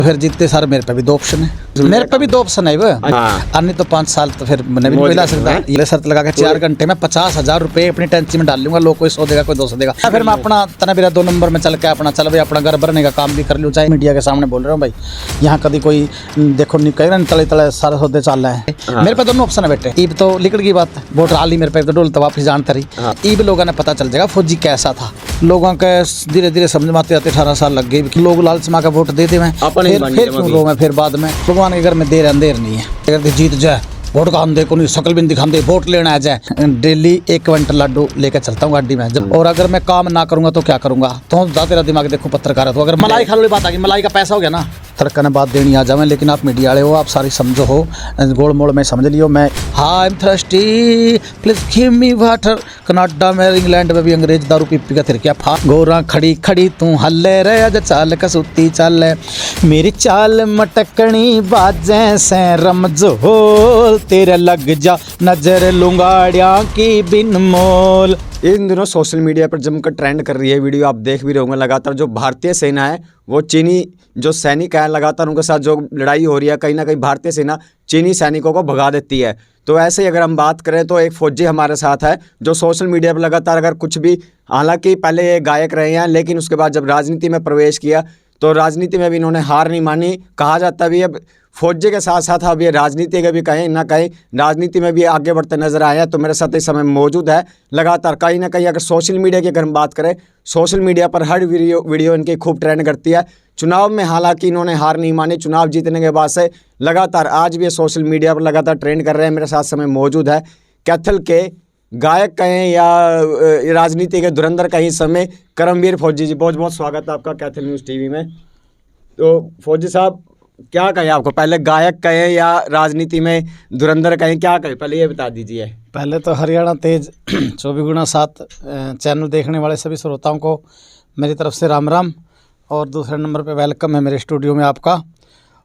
फिर जीतते सारे मेरे पे भी 2 ऑप्शन है, मेरे पे भी 2 ऑप्शन है वो। अन्य तो 5 साल तो फिर मैंने भी नहीं ला सकता। ये शर्त लगा के 4 घंटे में 50,000 रुपए अपनी टैंची में डाल लूंगा। लोग कोई 100 देगा कोई 200 देगा। फिर मैं अपना तना मेरा 2 नंबर में चल के अपना चल भाई अपना घर भरने का काम भी कर लूँ। चाहे मीडिया के सामने बोल रहा हूँ भाई, यहाँ कभी कोई देखो नहीं कहेगा तले तले सारे सौदे चल रहे हैं। मेरे पे दोनों ऑप्शन है बेटे। ईब तो लिकड़ की बात, वोट डाली मेरे पे तो डोल तो वापिस जानते रही। ईब लोगों ने पता चल जाएगा फौजी कैसा था। लोगों के धीरे धीरे समझ में आते आते 18 साल लग गए। लोग लालच माँ का वोट देते हैं, फिर क्यों रो मैं फिर बाद में भगवान के घर में देर अंधेर नहीं है। अगर जीत जाए वोट का हम देखो नहीं शकल भी दिखाते, वोट लेना आ जाए डेली 1 क्विंटल लड्डू लेकर चलता हूँ गाड़ी में जब। और अगर मैं काम ना करूंगा तो क्या करूंगा? तो तेरा दिमाग देखो पत्रकार है तो अगर मलाई खाने वाली बात आ गई, मलाई का पैसा हो गया ना तड़का ने बात देनी आ जावे। लेकिन आप मीडिया वाले हो, आप सारी समझो हो, गोल मोड़ में समझ लियो। मैं I am thirsty please give me water. Canada में इंग्लैंड में भी अंग्रेज दारू पी पी का थिर क्या फा गोरा खड़ी खड़ी तू हल्ले रे अज चाल कसूती चाल मेरी चाल मटकनी बाजे से रमजोल तेरे लग जा नजर लुंगाड़िया की बिन मोल। इन दिनों सोशल मीडिया पर जमकर ट्रेंड कर रही है वीडियो, आप देख भी रहे होंगे। लगातार जो भारतीय सेना है वो चीनी जो सैनिक है लगातार उनके साथ जो लड़ाई हो रही है, कहीं ना कहीं भारतीय सेना चीनी सैनिकों को भगा देती है। तो ऐसे ही अगर हम बात करें तो एक फौजी हमारे साथ है जो सोशल मीडिया पर लगातार अगर कुछ भी, हालांकि पहले ये गायक रहे हैं लेकिन उसके बाद जब राजनीति में प्रवेश किया तो राजनीति में भी इन्होंने हार नहीं मानी। कहा जाता भी अब फौजी के साथ साथ अब ये राजनीति के भी कहीं ना कहीं राजनीति में भी आगे बढ़ते नजर आए हैं। तो मेरे साथ इस समय मौजूद है लगातार कहीं ना कहीं अगर सोशल मीडिया की अगर हम बात करें, सोशल मीडिया पर हर वीडियो इनकी खूब ट्रेंड करती है। चुनाव में हालांकि इन्होंने हार नहीं मानी, चुनाव जीतने के बाद से लगातार आज भी सोशल मीडिया पर लगातार ट्रेंड कर रहे हैं। मेरे साथ समय मौजूद है कैथल के गायक कहें या राजनीति के धुरंधर कहीं समय करमवीर फौजी जी। बहुत बहुत स्वागत है आपका कैथल न्यूज़ टीवी में। तो फौजी साहब क्या कहें आपको, पहले गायक कहें या राजनीति में धुरंधर कहें, क्या कहें पहले ये बता दीजिए। पहले तो हरियाणा तेज 24x7 चैनल देखने वाले सभी श्रोताओं को मेरी तरफ से राम राम। और दूसरे नंबर पे वेलकम है मेरे स्टूडियो में आपका।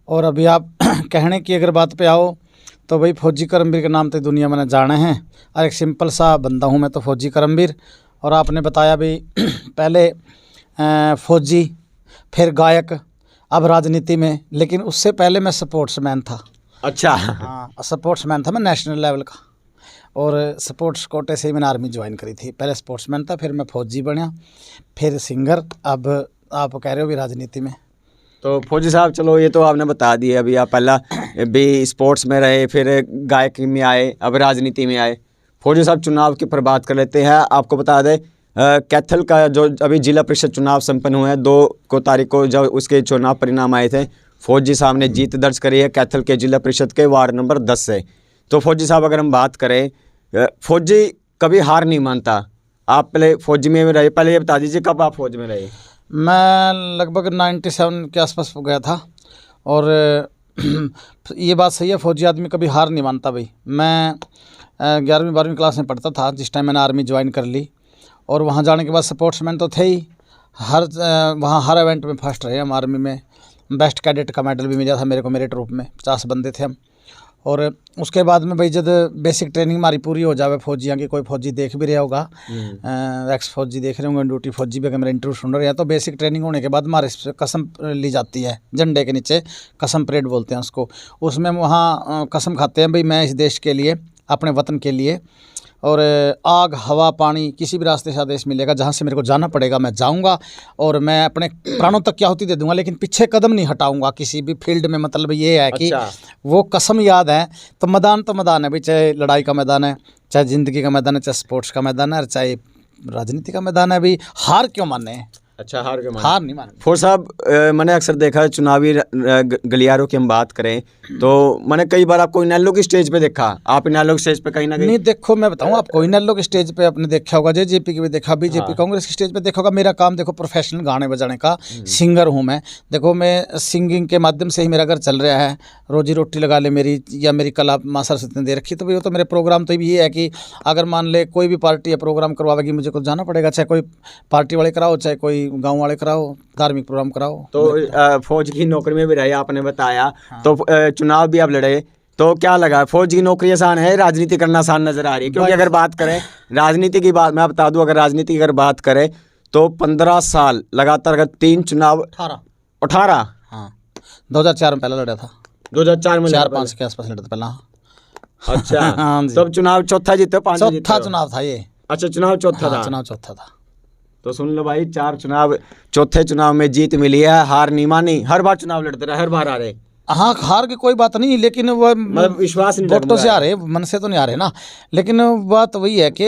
और अभी आप कहने की अगर बात पे आओ तो भाई फौजी करमवीर के नाम तो दुनिया मैंने जाने हैं और एक सिंपल सा बंदा हूँ मैं तो फौजी करमवीर। और आपने बताया भी पहले फौजी फिर गायक अब राजनीति में, लेकिन उससे पहले मैं स्पोर्ट्समैन था। अच्छा हाँ स्पोर्ट्समैन था मैं नेशनल लेवल का। और स्पोर्ट्स कोटे से ही मैंने आर्मी ज्वाइन करी थी। पहले स्पोर्ट्समैन था, फिर मैं फौजी बनया, फिर सिंगर, अब आप कह रहे हो भी राजनीति में। तो फौजी साहब चलो ये तो आपने बता दिया, अभी आप पहला भी स्पोर्ट्स में रहे, फिर गायकी में आए, अब राजनीति में आए। फौजी साहब चुनाव की पर बात कर लेते हैं। आपको बता दें कैथल का जो अभी जिला परिषद चुनाव संपन्न हुए हैं 2 तारीख को जब उसके चुनाव परिणाम आए थे, फौजी साहब ने जीत दर्ज करी है कैथल के जिला परिषद के वार्ड नंबर 10 से। तो फौजी साहब अगर हम बात करें, फौजी कभी हार नहीं मानता। आप पहले फौजी में रहे, पहले ये बता दीजिए कब आप फौज में रहे? मैं लगभग 97 के आसपास हो गया था। और ये बात सही है, फौजी आदमी कभी हार नहीं मानता भाई। मैं 11वीं 12वीं क्लास में पढ़ता था जिस टाइम मैंने आर्मी ज्वाइन कर ली। और वहाँ जाने के बाद स्पोर्ट्समैन तो थे ही, वहाँ हर इवेंट में फर्स्ट रहे हम। आर्मी में बेस्ट कैडेट का मेडल भी मिला था मेरे को, मेरे ट्रूप में 50 बंदे थे हम। और उसके बाद में भाई जब बेसिक ट्रेनिंग हमारी पूरी हो जावे फौजियों की, कोई फौजी देख भी रहा होगा, एक्स फौजी देख रहे होंगे, ड्यूटी फौजी भी अगर मेरा इंटरव्यू सुन रहे हैं, तो बेसिक ट्रेनिंग होने के बाद हमारे कसम ली जाती है झंडे के नीचे, कसम परेड बोलते हैं उसको। उसमें हम वहाँ कसम खाते हैं भाई मैं इस देश के लिए, अपने वतन के लिए, और आग हवा पानी किसी भी रास्ते से आदेश मिलेगा, जहाँ से मेरे को जाना पड़ेगा मैं जाऊँगा। और मैं अपने प्राणों तक क्या होती दे दूंगा, लेकिन पीछे कदम नहीं हटाऊंगा किसी भी फील्ड में। मतलब ये है कि वो कसम याद है। तो मैदान है भाई, चाहे लड़ाई का मैदान है, चाहे ज़िंदगी का मैदान है, चाहे स्पोर्ट्स का मैदान है, और चाहे राजनीति का मैदान है भाई। हार क्यों माने? अच्छा हार नहीं माने। फौज साहब मैंने अक्सर देखा है चुनावी गलियारों की हम बात करें तो मैंने कई बार आपको इनेलो की स्टेज पे देखा। आप इनेलो की स्टेज पे कहीं ना कहीं नहीं, देखो मैं बताऊं आपको, इनेलो की स्टेज पे आपने देखा होगा, जेजेपी की भी देखा, बीजेपी कांग्रेस की स्टेज पे देखा होगा। मेरा काम देखो प्रोफेशनल गाने बजाने का, सिंगर हूँ मैं। देखो मैं सिंगिंग के माध्यम से ही मेरा घर चल रहा है, रोजी रोटी लगा ले मेरी, या मेरी कला माँ सरस्वती ने दे रखी। तो भाई वो तो मेरे प्रोग्राम तो ये है कि अगर मान ले कोई भी पार्टी या प्रोग्राम करवाएगी, मुझे को जाना पड़ेगा, चाहे कोई पार्टी वाले कराओ, चाहे कोई गाँव वाले कराओ, धार्मिक प्रोग्राम कराओ। तो फौज की नौकरी में भी रहे आपने बताया। तो चुनाव भी आप लड़े, तो क्या लगा फौज की नौकरी आसान है, राजनीति करना आसान नजर आ रही है? क्योंकि अगर बात करें राजनीति की बात, मैं बता दूं अगर राजनीति की अगर बात करें तो 15 साल लगातार, अगर 3 चुनाव 18 हाँ 2004 में पहला लड़ा था। 2004 में? 4-5 के आसपास लड़ा था पहला। अच्छा हाँ जी। तब चुनाव चौथा जीते, 5 जीते? चौथा चुनाव था ये। अच्छा चुनाव चौथा था। चुनाव चौथा था। तो सुन लो भाई, 4 चुनाव, चौथे चुनाव में जीत मिली है, हार नहीं मानी, हर बार चुनाव लड़ते रहे, हर बार आ रहे। हाँ, हार की कोई बात नहीं, लेकिन वो मतलब विश्वास नहीं, वोटों से आ रहे, मन से तो नहीं आ रहे ना। लेकिन बात वही है कि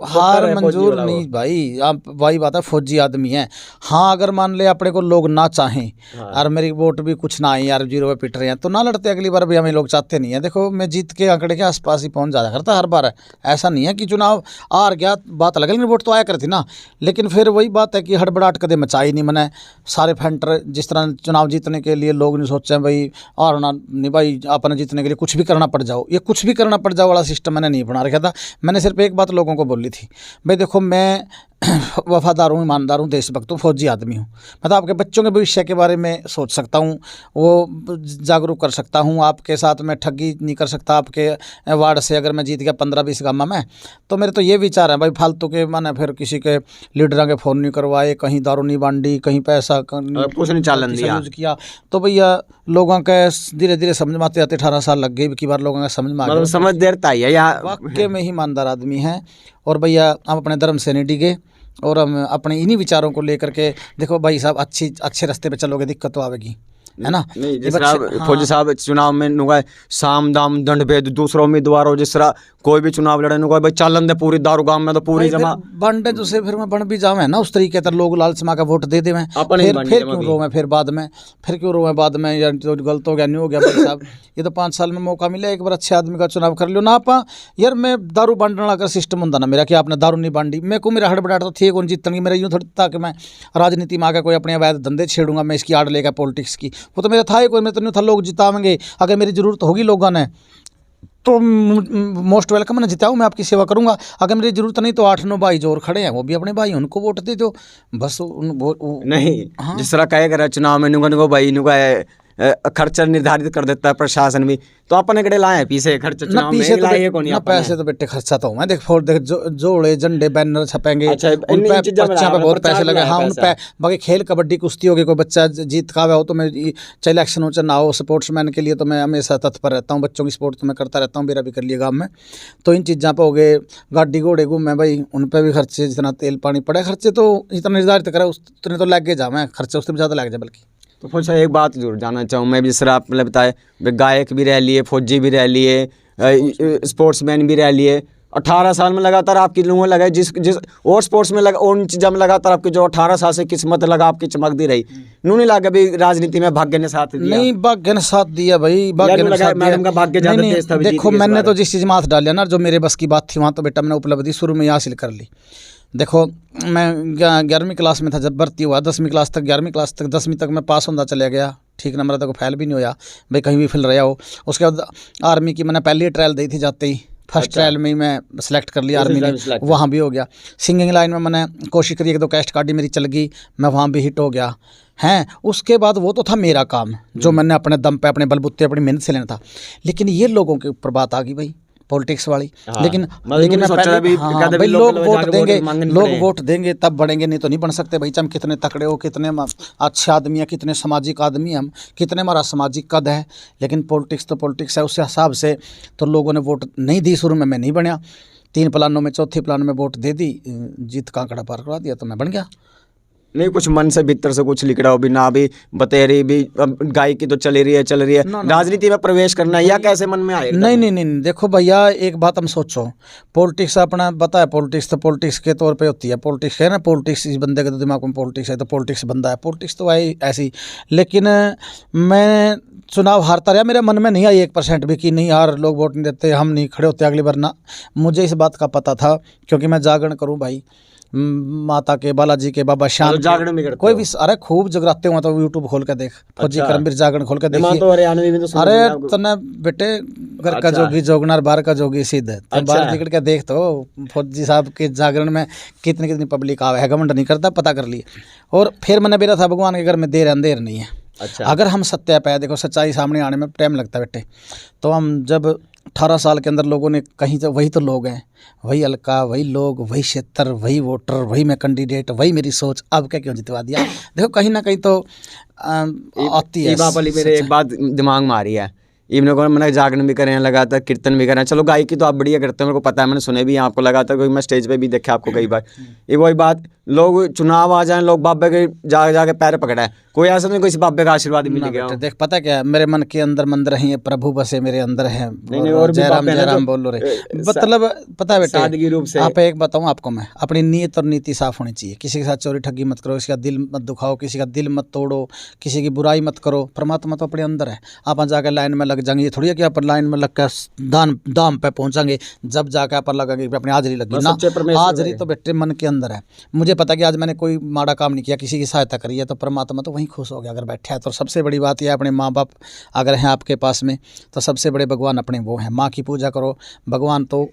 हार मंजूर नहीं भाई। आप वही बात है, फौजी आदमी है। हाँ, अगर मान ले अपने को लोग ना चाहें और मेरी वोट भी कुछ ना आए यार, 0 पे पिट रहे हैं, तो ना लड़ते अगली बार भी। हमें लोग चाहते नहीं है। देखो मैं जीत के आंकड़े के आसपास ही पहुंच जाया करता हर बार। ऐसा नहीं है कि चुनाव हार गया बात अलग, लेकिन वोट तो आया करती ना। लेकिन फिर वही बात है कि हड़बड़ाहट कदे मचाई नहीं मैंने। सारे फैंटर जिस तरह चुनाव जीतने के लिए लोग नहीं सोचे भाई और ना नहीं भाई अपने जीतने के लिए कुछ भी करना पड़ जाओ, ये कुछ भी करना पड़ जाओ वाला सिस्टम मैंने नहीं बना रखा था। मैंने सिर्फ एक बात लोगों को बोली थी, भाई देखो मैं वफादार हूँ, ईमानदार हूँ, देशभक्त हूँ, फौजी आदमी हूँ। मैं तो आपके बच्चों के भविष्य के बारे में सोच सकता हूँ, वो जागरूक कर सकता हूँ। आपके साथ मैं ठगी नहीं कर सकता। आपके वार्ड से अगर मैं जीत गया 15-20 गाँव में, तो मेरे तो ये विचार है भाई फालतू के माने फिर किसी के लीडर के फ़ोन नहीं करवाए, कहीं दारू नहीं बांटी, कहीं पैसा कुछ नहीं चालन दिया यूज किया। तो भैया लोगों के धीरे धीरे समझ में आते आते 18 साल लग गए की बार लोगों का समझ में आ गया। समझ देरता है यार, वाकई में ही ईमानदार आदमी है। और भैया हम अपने धर्म से नहीं डिगे और हम अपने इन्हीं विचारों को लेकर के देखो भाई साहब अच्छे रास्ते पे चलोगे, दिक्कत तो आवेगी, है ना। नहीं जिस तरह फौजी साहब चुनाव में नुगा साम दाम दंड भेद दूसरा उम्मीदवार हो, जिस तरह कोई भी चुनाव लड़े नुगा भाई चालन दे पूरी दारू गांव में तो पूरी जमा बंडे जो से फिर मैं बन भी जावे ना उस तरीके तर लोग लालच मा का वोट दे दे मैं फिर क्यों रोवे फिर क्यों रोवे बाद में यार तो गलत हो गया नहीं हो गया भाई साहब। ये तो 5 साल में मौका मिला, एक बार अच्छे आदमी का चुनाव कर लो ना आप यार। मैं दारू बांटने वाला सिस्टम होता ना मेरा कि आपने दारू नहीं बांटी, मेरे को मेरा हड़बड़ाहट तो थी कौन जीतनी मेरा यूँ थोड़ी था कि मैं राजनीति में आकर कोई अपने अवैध धंधे छेड़ूंगा, मैं इसकी आड़ लेगा पॉलिटिक्स की, वो तो मेरा था ही कोई, मैं तो नहीं था लोग जितावेंगे अगर मेरी जरूरत होगी लोगों ने तो मोस्ट वेलकम ना जिताऊँ, मैं आपकी सेवा करूंगा। अगर मेरी जरूरत नहीं तो 8-9 भाई जो और खड़े हैं वो भी अपने भाई, उनको वोट दे दो बस। नहीं हाँ? जिस तरह कहेगा चुनाव में नुगा भाई नुगा खर्चा निर्धारित कर देता है प्रशासन भी, तो अपने कड़े लाए पीछे खर्चा चुनाव में लाए कौन नहीं पैसे तो बेटे खर्चा तो मैं देख जोड़े झंडे बैनर छपेंगे, उन पे बच्चा पे बहुत पैसे लगे। हाँ उन पे बाकी खेल कबड्डी कुश्ती हो गई, कोई बच्चा जीत का हो तो मैं चाहे इलेक्शन हो चाहे ना हो, स्पोर्ट्समैन के लिए तो मैं हमेशा तत्पर रहता हूँ। बच्चों की स्पोर्ट तो मैं करता रहता हूँ, मेरा भी कर लिया गाँव में। तो इन चीज़ों पर हो गए, गाड़ी घोड़े घूमे भाई उन पर भी खर्चे, जितना तेल पानी पड़े खर्चे तो जितना निर्धारित करा उतने तो लग के जा, मैं खर्चे उससे भी ज़्यादा लग जाए बल्कि। तो फौजी साहब एक बात जरूर जानना चाहूँ मैं, जिस तरह आपने बताया गायक भी रह लिए, फौजी भी रह लिए, स्पोर्ट्समैन भी रह लिए, 18 साल में लगातार आपकी लोगों लगा जिस और स्पोर्ट्स में लगा उन चीज़ों में लगातार आपकी जो 18 साल से किस्मत लगा आपकी चमकती रही, नू नहीं लगा भी राजनीति में भाग्य ने साथ दिया? नहीं भाग्य ने साथ दिया भाई, भाग्य ने साथ दिया। भाग्य ज़्यादा तेज था। देखो मैंने तो जिस चीज़ में हाथ डाल लिया ना, जो मेरे बस की बात थी वहाँ तो बेटा मैंने उपलब्धि शुरू में हासिल कर ली। देखो मैं 11वीं क्लास में था जब भर्ती हुआ, 10वीं क्लास तक 11वीं क्लास तक 10वीं तक मैं पास होता चला गया, ठीक नंबर तक फेल भी नहीं होया भाई, कहीं भी फिल रहा हो। उसके बाद आर्मी की मैंने पहली ट्रायल दी थी जाते ही, फर्स्ट ट्रायल में ही मैं सेलेक्ट कर लिया आर्मी ने, वहाँ भी हो गया। सिंगिंग लाइन में मैंने कोशिश करी, 1-2 कैस्ट काटी मेरी चल गई, मैं वहाँ भी हिट हो गया हैं। उसके बाद वो तो था मेरा काम जो मैंने अपने दम पे अपने बलबूते अपनी मेहनत से लेना था। लेकिन ये लोगों के ऊपर बात आ गई भाई पॉलिटिक्स वाली। लेकिन मैं पहले भाई लोग वोट देंगे तब बढ़ेंगे, नहीं तो नहीं बन सकते भाई। हम कितने तकड़े हो, कितने अच्छे आदमी हैं, कितने सामाजिक आदमी हम, कितने हमारा सामाजिक कद है, लेकिन पॉलिटिक्स तो पॉलिटिक्स है। उस हिसाब से तो लोगों ने वोट नहीं दी। शुरू में मैं नहीं बनया, 3 प्लानों में चौथी प्लान में वोट दे दी, जीत का आंकड़ा पार करवा दिया तो मैं बन गया। नहीं कुछ मन से भीतर से कुछ लिख रहा हो भी ना, भी बतेरी भी गाय की तो चल रही है राजनीति में प्रवेश करना या कैसे मन में आए? नहीं देखो भैया एक बात हम सोचो, पॉलिटिक्स अपना पता है, पॉलिटिक्स तो पॉलिटिक्स के तौर पे होती है। पॉलिटिक्स है ना, पॉलिटिक्स इस बंदे के तो दिमाग में पॉलिटिक्स है तो पॉलिटिक्स बंदा है, पॉलिटिक्स तो है ऐसी। लेकिन मैं चुनाव हारता रहा, मेरे मन में नहीं आई 1% भी कि नहीं यार लोग वोट नहीं देते, हम नहीं खड़े होते अगली बार ना। मुझे इस बात का पता था क्योंकि मैं जागरण करूँ भाई, माता के, बालाजी के, बाबा श्याम के, कोई भी अरे खूब जगराते हुए तो यूट्यूब खोल के देख, फौजी करमवीर जागरण खोल के देखिए। अरे तने बेटे घर का जोगी जोगनार बाहर का जोगी सिद्ध, तो बाहर निकल के देख तो फौजी साहब के जागरण में कितनी पब्लिक आवे है, घमंड नहीं करता, पता कर लिए। और फिर मैंने बेरा था भगवान के घर में देर अंधेर नहीं है। अगर हम सत्य पे देखो, सच्चाई सामने आने में टाइम लगता है बेटे। तो हम जब 18 साल के अंदर लोगों ने कहीं तो वही तो लोग हैं, वही अलका, वही लोग, वही क्षेत्र, वही वोटर, वही मैं कैंडिडेट, वही मेरी सोच, अब क्या क्यों जितवा दिया। देखो कहीं ना कहीं तो आती है। बाप अली मेरे एक बात दिमाग में आ रही है, इवन को मैंने जागरण भी करें, लगातार कीर्तन भी करें, चलो गायकी तो आप बढ़िया करते हैं, मेरे को पता है, मैंने सुने भी हैं आपको लगातार, क्योंकि मैं स्टेज पे भी देखा आपको कई बार। ये वही बात, लोग चुनाव आ जाए, लोग बाबे के जाके पैर पकड़ा है, कोई ऐसा नहीं कोई बाबे का आशीर्वाद मिल गया। देख पता क्या है, मेरे मन के अंदर मंदिर है, प्रभु बसे मेरे अंदर है, जयराम जयराम बोलो रे, मतलब पता है बेटे, सादगी रूप से आप एक बताऊं आपको मैं, अपनी नीयत और नीति साफ होनी चाहिए। किसी के साथ चोरी ठगी मत करो, किसी का दिल मत दुखाओ, किसी का दिल मत तोड़ो, किसी की बुराई मत करो। परमात्मा तो अपने अंदर है। आप जाकर लाइन में लग जाएंगे, ये थोड़ी है कि आप लाइन में लग कर दाम पे पहुंचेंगे, जब जाकर आप लगेंगे अपनी हाजिरी लगी ना, हाजिरी तो बेटे मन के अंदर है। मुझे पता कि आज मैंने कोई माड़ा काम नहीं किया, किसी की सहायता करी है, तो परमात्मा तो वहीं खुश हो गया अगर बैठा है। तो सबसे बड़ी बात यह है, अपने माँ बाप अगर हैं आपके पास में, तो सबसे बड़े भगवान अपने वो हैं। माँ की पूजा करो, भगवान तो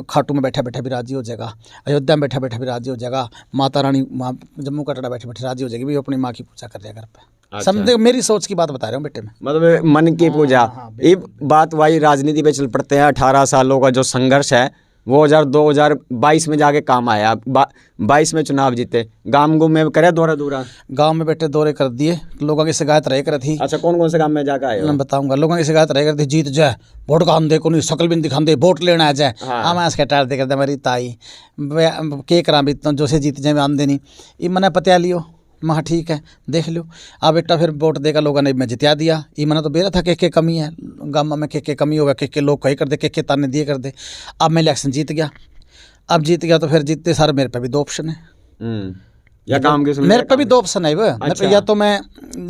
खाटू में बैठा बैठा भी राजी हो जाएगा, अयोध्या में बैठा बैठा भी राजी हो जाएगा, माता रानी माँ जम्मू कटरा बैठे बैठे राजी हो जाएगी, भी अपनी माँ की पूजा कर दिया घर पे। समझे, मेरी सोच की बात बता रहा हूँ बेटे में, मतलब मन की पूजा। ये बात वही राजनीति पे चल पड़ते हैं। 18 सालों का जो संघर्ष है वो 2022 में जाके काम आया, 22 में चुनाव जीते, गांव गुम में करे दौरा गांव में बेटे दौरे कर दिए, लोगों की शिकायत रह कर थी। अच्छा, कौन कौन से गांव में जाकर आए? मैं बताऊंगा। लोगों की शिकायत रह कर थी, जीत जाए वोट का दे को नहीं, शकल भी नहीं दिखाते, वोट लेना आ जाए। हाँ मैं इसके टायर दे कर मेरी ताई के करा भी जो से जीत जाए आन देनी, ये मैंने पत्या लियो, मैं ठीक है देख लो। अब बेटा फिर वोट देगा लोगों ने, मैं जिता दिया। ये मैंने तो बेरा था के कमी है गाँव में, के कमी होगा, के लोग कही कर दे, के ताने दिए कर दे। अब मैं इलेक्शन जीत गया, अब जीत गया तो फिर जीतते सारे मेरे पे भी 2 ऑप्शन है, या काम के मेरे पे भी 2 ऑप्शन है। अच्छा। या तो मैं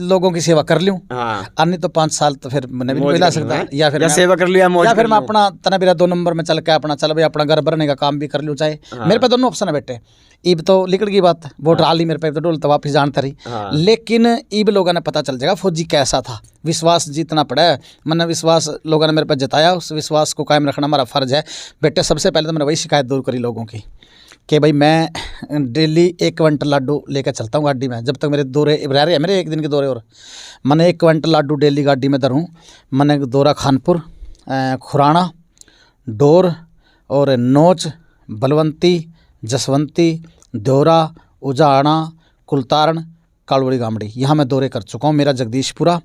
लोगों की सेवा कर लूँ, और नहीं तो 5 साल तो फिर मैं नहीं ला सकता, या फिर सेवा कर लिया, या फिर मैं अपना तना मेरा 2 नंबर में चल के अपना चल भाई अपना घर भरने का काम भी कर लूँ चाहे। मेरे पे दोनों ऑप्शन है बेटे। ईब तो लिकड़ की बात, वोट डाली मेरे पे तो डोल तो वापिस जानता रही। लेकिन ईब लोगों ने पता चल जाएगा फौजी कैसा था, विश्वास जीतना पड़ा है। मैंने विश्वास लोगों ने मेरे पे जताया, उस विश्वास को कायम रखना हमारा फर्ज है बेटे। सबसे पहले तो मैंने वही शिकायत दूर करी लोगों की कि भाई मैं डेली 1 क्विंटल लाडू लेकर चलता हूँ गाड़ी में, जब तक मेरे दौरे रह रहे हैं, मेरे 1 दिन के दौरे। और मैंने 1 क्विंटल लाडू डेली गाड़ी में धरूँ। मैंने दौरा खानपुर, खुराना, डोर और नोच, बलवंती, जसवंती, दौरा, उजाना, कुलतारण, कालवड़ी गामड़ी, यहाँ मैं दौरे कर चुका हूँ। मेरा जगदीशपुरा,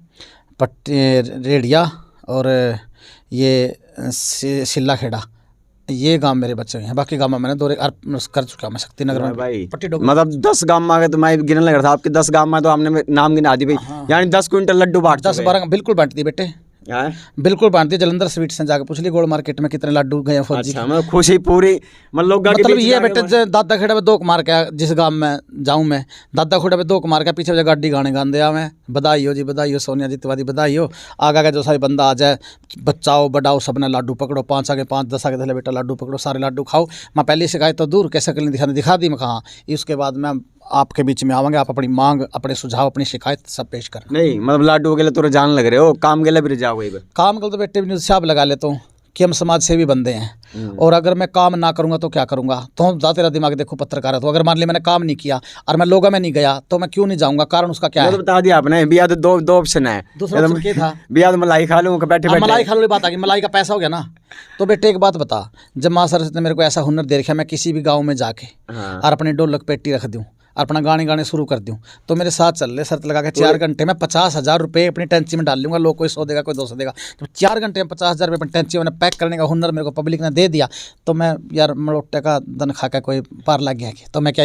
रेडिया और ये सिल्ला खेड़ा, ये गांव मेरे बच्चे हैं। बाकी गांव में मैंने दौरे कर चुका। मैं शक्ति नगर में भाई मतलब 10 गांव में आ गए तो मैं गिनने लग रहा था आपके 10 गांव में, तो आपने नाम गिना दी भाई। यानी 10 क्विंटल लड्डू बांट 10-12 बिल्कुल बांट दिए बेटे, बिल्कुल बांट दिए। जलंधर स्वीट से जाकर पूछ ली गोल मार्केट में कितने लड्डू गए फौजी। अच्छा, मतलब खुशी पूरी, मतलब ये बेटे दादा खेड़ा में 2 मार के, जिस गांव में जाऊं मैं दादा खेड़ा में 2 मार के पीछे गाड़ी गाने गांदे आ मैं, बधाई हो जी, बधाई हो सोनिया जी तिवारी, बधाई हो। आगा का जो सारे बंदा आ जाए, बच्चाओ बड़ाओ सबने लाडू पकड़ो, 5 आगे 5 10 आगे धले बेटा लाडू पकड़ो, सारे लाडू खाओ। मैं पहली शिकायत तो दूर कैसे कर दिखा दी मैं कहाँ। उसके बाद मैं आपके बीच में आवांगे, आप अपनी मांग, अपने सुझाव, अपनी शिकायत सब पेश कर। नहीं मतलब लाडू के लिए तो रजान लग रहे हो, काम के लिए भी रजाओ? काम के तो बेटे न्यूज़ साहब लगा लेता हूँ कि हम समाज सेवी बंदे हैं, और अगर मैं काम ना करूंगा तो क्या करूंगा। तो तेरा दिमाग देखो पत्रकार है, तो अगर मान लिया मैंने काम नहीं किया और मैं लोगों में नहीं गया तो मैं क्यों नहीं जाऊंगा, कारण उसका क्या है? तो बता दिया आपने, बिया तो दो ऑप्शन है। दूसरा ऑप्शन क्या था? बिया तो मलाई खा लूँ बैठे बैठे। मलाई खा लो बात आ गई, मलाई का पैसा हो गया ना। तो बेटे एक बात बता, जब माँ सर ने मेरे को ऐसा हुनर दे रखा, मैं किसी भी गाँव में जाके और अपनी ढोलक पेटी रख दूँ, अपना गाने शुरू कर दूँ, तो मेरे साथ चल रहे शर्त लगा के 4 घंटे में 50,000 रुपये अपनी टैंची में डाल लूँगा। लोग कोई 100 देगा, कोई 200 देगा, तो 4 घंटे में 50,000 रुपये अपनी टैंची में पैक करने का हुनर मेरे को पब्लिक ने दे दिया। तो मैं यार मरोटे का दन खा के कोई पार लग गया कि तो मैं क्या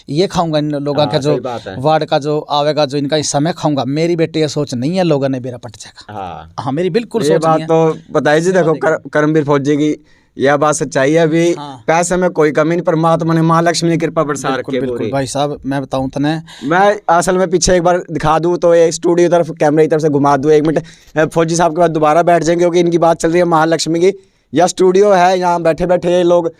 ये खाऊंगा इन लोगों का जो वार्ड का जो आवेगा, जो इनका हिस्सा मैं खाऊंगा? मेरी बेटे ये सोच नहीं है, लोगों ने बेरा पट जाएगा। हाँ मेरी बिल्कुल सोच नहीं है। तो बताइए जी, देखो करमवीर फौजी की यह बात सच्चाई है। अभी पैसे में कोई कमी नहीं, परमात्मा ने महालक्ष्मी की कृपा बरसा रखी है। बिल्कुल भाई साहब, मैं बताऊं तने, मैं असल में पीछे एक बार दिखा दूं तो ये स्टूडियो तरफ कैमरे की तरफ से घुमा दूं 1 मिनट, फौजी साहब के बाद दोबारा बैठ जाएंगे क्योंकि इनकी बात चल रही है महालक्ष्मी की। यह स्टूडियो है, यहाँ बैठे बैठे ये लोग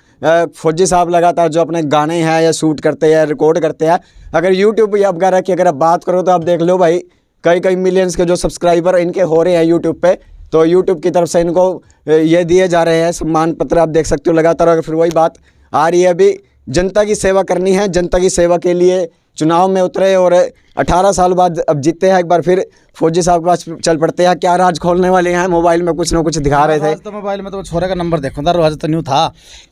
फौजी साहब लगातार जो अपने गाने हैं या शूट करते हैं, रिकॉर्ड करते हैं। अगर यूट्यूब वगैरह की अगर आप बात करो तो आप देख लो भाई, कई मिलियंस के जो सब्सक्राइबर इनके हो रहे हैं यूट्यूब पे। तो यूट्यूब की तरफ से इनको ये दिए जा रहे हैं सम्मान पत्र, आप देख सकते हो लगातार। अगर फिर वही बात आ रही है, अभी जनता की सेवा करनी है, जनता की सेवा के लिए चुनाव में उतरे और 18 साल बाद अब जीते हैं, एक बार फिर फौजी साहब के पास चल पड़ते हैं। क्या राज खोलने वाले हैं? मोबाइल में कुछ ना कुछ दिखा रहे थे। तो मोबाइल में तो छोरे का नंबर देखो था, रोज तो न्यू था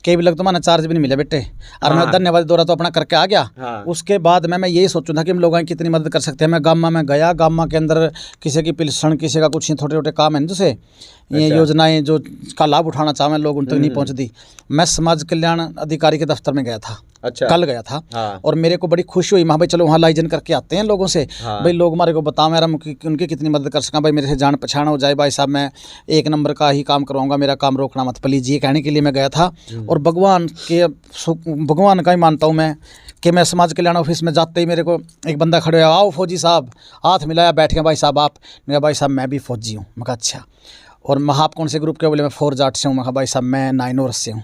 कई भी लग तो मैंने चार्ज भी नहीं मिला बेटे, और मैं धन्यवाद दौरा तो अपना करके आ गया। उसके बाद मैं यही सोचूं था कि हम लोगों की कितनी मदद कर सकते हैं। मैं गामा में गया, गामा के अंदर किसी की पिलसन, किसी का कुछ छोटे छोटे काम है जैसे ये योजनाएं जो का लाभ उठाना चाहें लोग उन तक नहीं पहुंचती। मैं समाज कल्याण अधिकारी के दफ्तर में गया था, कल गया था। और मेरे को बड़ी खुशी हुई, भाई चलो वहाँ लाइजन करके आते हैं लोगों से, भाई लोग हमारे को बताओ यार उनकी कितनी मदद कर सका, भाई मेरे से जान पहचान हो जाए, भाई साहब मैं 1 नंबर का ही काम करवाऊंगा, मेरा काम रोकना मत प्लीज, ये कहने के लिए मैं गया था। और भगवान का ही मानता हूँ मैं कि मैं समाज कल्याण ऑफिस में जाते ही मेरे को एक बंदा खड़े हुआ, आओ फौजी साहब, हाथ मिलाया, बैठ गया, भाई साहब आप? मैं भाई साहब मैं भी फौजी हूँ। मैं कहा अच्छा, और मैं आप कौन से ग्रुप के? बोले मैं 4 जाट से हूँ। मैं कहा भाई साहब मैं 9 और से हूँ,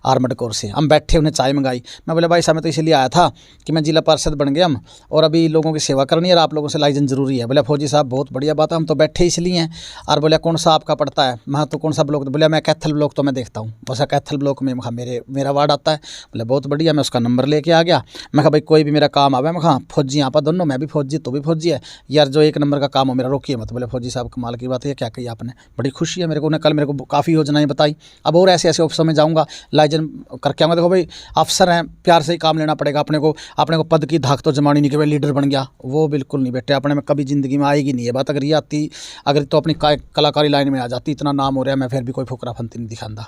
आर्मड कोर से। हम बैठे, उन्हें चाय मंगाई। मैं बोले भाई साहब मैं तो इसलिए आया था कि मैं जिला पार्षद बन गया हम, और अभी लोगों की सेवा करनी है, और आप लोगों से लाइजन जरूरी है। बोले फौजी साहब बहुत बढ़िया बात है, हम तो बैठे इसलिए हैं। और बोले कौन सा आपका पड़ता है? मैं तो कौन सा ब्लॉक? बोले मैं कैथल ब्लॉक तो मैं देखता हूँ, वैसा कैथल ब्लॉक में मेरा वार्ड आता है। बोले बहुत बढ़िया, मैं उसका नंबर लेके आ गया। मैं कहा भाई कोई भी मेरा काम आवे। मैं कहा फौजी यहाँ पर दोनों, मैं भी फौजी तो भी फौजी है यार, जो 1 नंबर का काम हो मेरा रोकिए मत। बोले फौजी साहब कमाल की बात है, क्या कही आपने, बड़ी खुशी है मेरे को। उन्हें कल मेरे को काफ़ी योजनाएं बताई, अब और ऐसे ऐसे ऑफिसों में जाऊँगा, लाइजन करके आऊँगा। देखो भाई अफसर हैं, प्यार से ही काम लेना पड़ेगा अपने को पद की धाक तो जमानी नहीं कि भाई लीडर बन गया, वो बिल्कुल नहीं बेटे, अपने में कभी ज़िंदगी में आएगी नहीं है बात। अगर ये आती, अगर तो अपनी कलाकारी लाइन में आ जाती, इतना नाम हो रहा है, मैं फिर भी कोई फुकरा फंती नहीं दिखाता।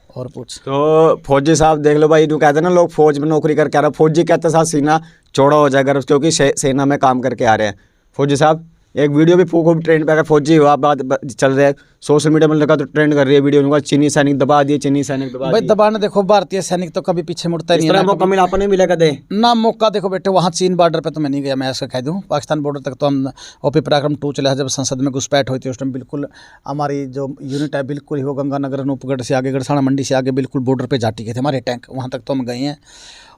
और पूछ तो फौजी साहब देख लो भाई, जो कहते हैं ना लोग फौज में नौकरी करके आ रहे हैं, फौजी कहते साथ सीना चौड़ा हो जाएगा क्योंकि सेना में काम करके आ रहे हैं। फौजी साहब एक वीडियो भी खूब ट्रेंड पे, अगर फौजी हुआ बात चल रहा है सोशल मीडिया में, लगा तो ट्रेंड कर रही है वीडियो, उनका चीनी सैनिक दबा दिए, चीनी सैनिक दबा भाई दबाना। देखो भारतीय सैनिक तो कभी पीछे मुड़ता ही नहीं है। मौका मिला आपने मिलेगा दे ना मौका। देखो बेटे वहाँ चीन बॉर्डर पे तो मैं नहीं गया, मैं ऐसा कह दूँ, पाकिस्तान बॉर्डर तक तो हम ओपी पराक्रम 2 चला, जब संसद में घुसपैठ हुई थी उस टाइम बिल्कुल हमारी जो यूनिट है बिल्कुल ही वो गंगानगर अनूपगढ़ से आगे, गढ़साना मंडी से आगे बिल्कुल बॉर्डर पे जा टिके थे हमारे टैंक, वहाँ तक तो हम गए हैं।